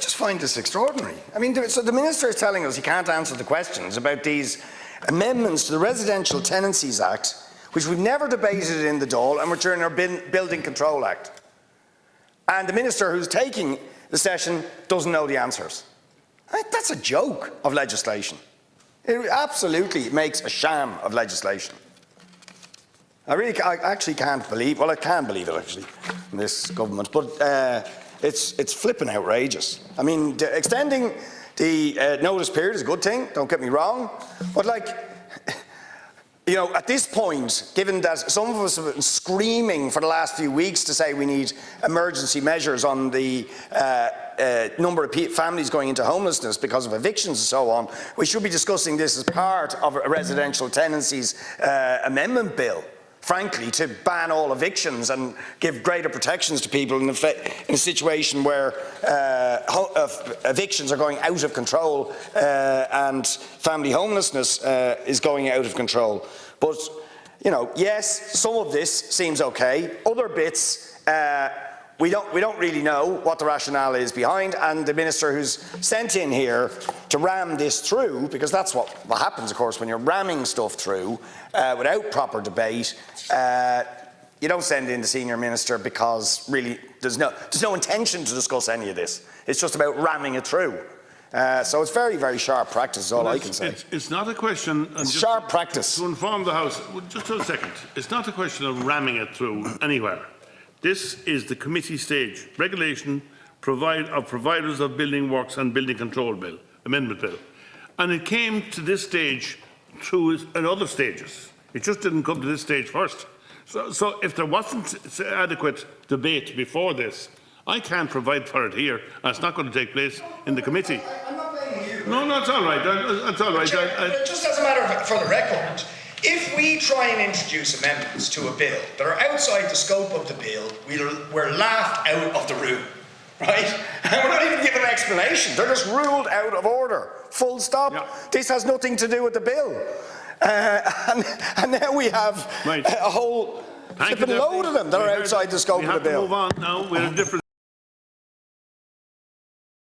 just find this extraordinary. I mean, so the Minister is telling us he can't answer the questions about these amendments to the Residential Tenancies Act, which we've never debated in the Dáil and which are in our Building Control Act. And the Minister who's taking the session doesn't know the answers. That's a joke of legislation. It absolutely makes a sham of legislation. I actually can't believe, well, I can believe it actually, in this government, but it's flipping outrageous. I mean, extending the notice period is a good thing, don't get me wrong, but like, you know, at this point, given that some of us have been screaming for the last few weeks to say we need emergency measures on the number of families going into homelessness because of evictions and so on, we should be discussing this as part of a residential tenancies amendment bill, frankly, to ban all evictions and give greater protections to people in a situation where evictions are going out of control and family homelessness is going out of control. But, you know, yes, some of this seems okay. Other bits, we don't really know what the rationale is behind, and the Minister who's sent in here to ram this through, because that's what happens, of course, when you're ramming stuff through without proper debate. You don't send in the Senior Minister because really there's no intention to discuss any of this. It's just about ramming it through. So it's very, very sharp practice, is all I can say. It's not a question... It's sharp practice. To inform the House, just a second, it's not a question of ramming it through anywhere. This is the committee stage, regulation of providers of building works and building control bill, amendment bill. And it came to this stage through in other stages. It just didn't come to this stage first. So if there wasn't adequate debate before this, I can't provide for it here, and it's not going to take place in the committee. I'm not blaming you. No, that's all right. That's all right. Just as a matter of, for the record, if we try and introduce amendments to a bill that are outside the scope of the bill, we're laughed out of the room, right? And we're not even given an explanation. They're just ruled out of order, full stop. Yeah. This has nothing to do with the bill. And now we have a whole flipping load of them that are outside the scope of the bill. We have to move on now. We're a different